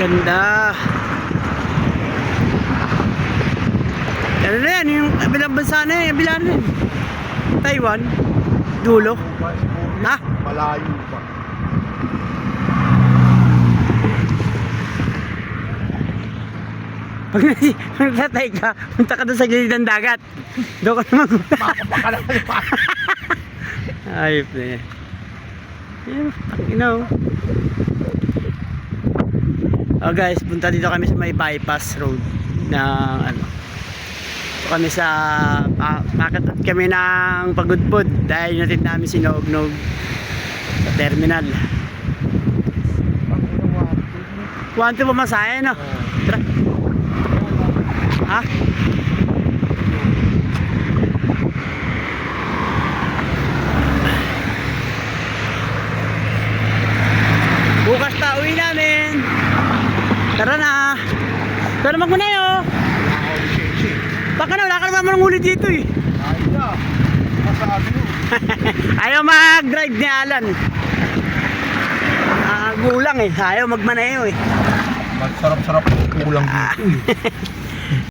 Ganda. Ano na yan, yung bilang bansa na yan, bilang na yan. Taiwan, dulo. Ha? Malayo pa. Pag nagtatay ka, punta ka doon sa gilid ng dagat. Doon ka naman. Ayop na yan. You know. Oh guys, punta dito kami sa may bypass road na ano. Kami sa pakitot kami ng Pagudpud dahil natin namin si Nog sa terminal. Want to pamasahe no? Tara. Ha? Bukas pa uwi namin. Tara na. Tara magmuna yo. Baka na, wala ka naman manghuli dito eh. Ayaw na. Masabi mo. Ayaw mag-drive ni Alan. Gulang eh. Ayaw magmanayo eh. Masarap-sarap kulang dito eh.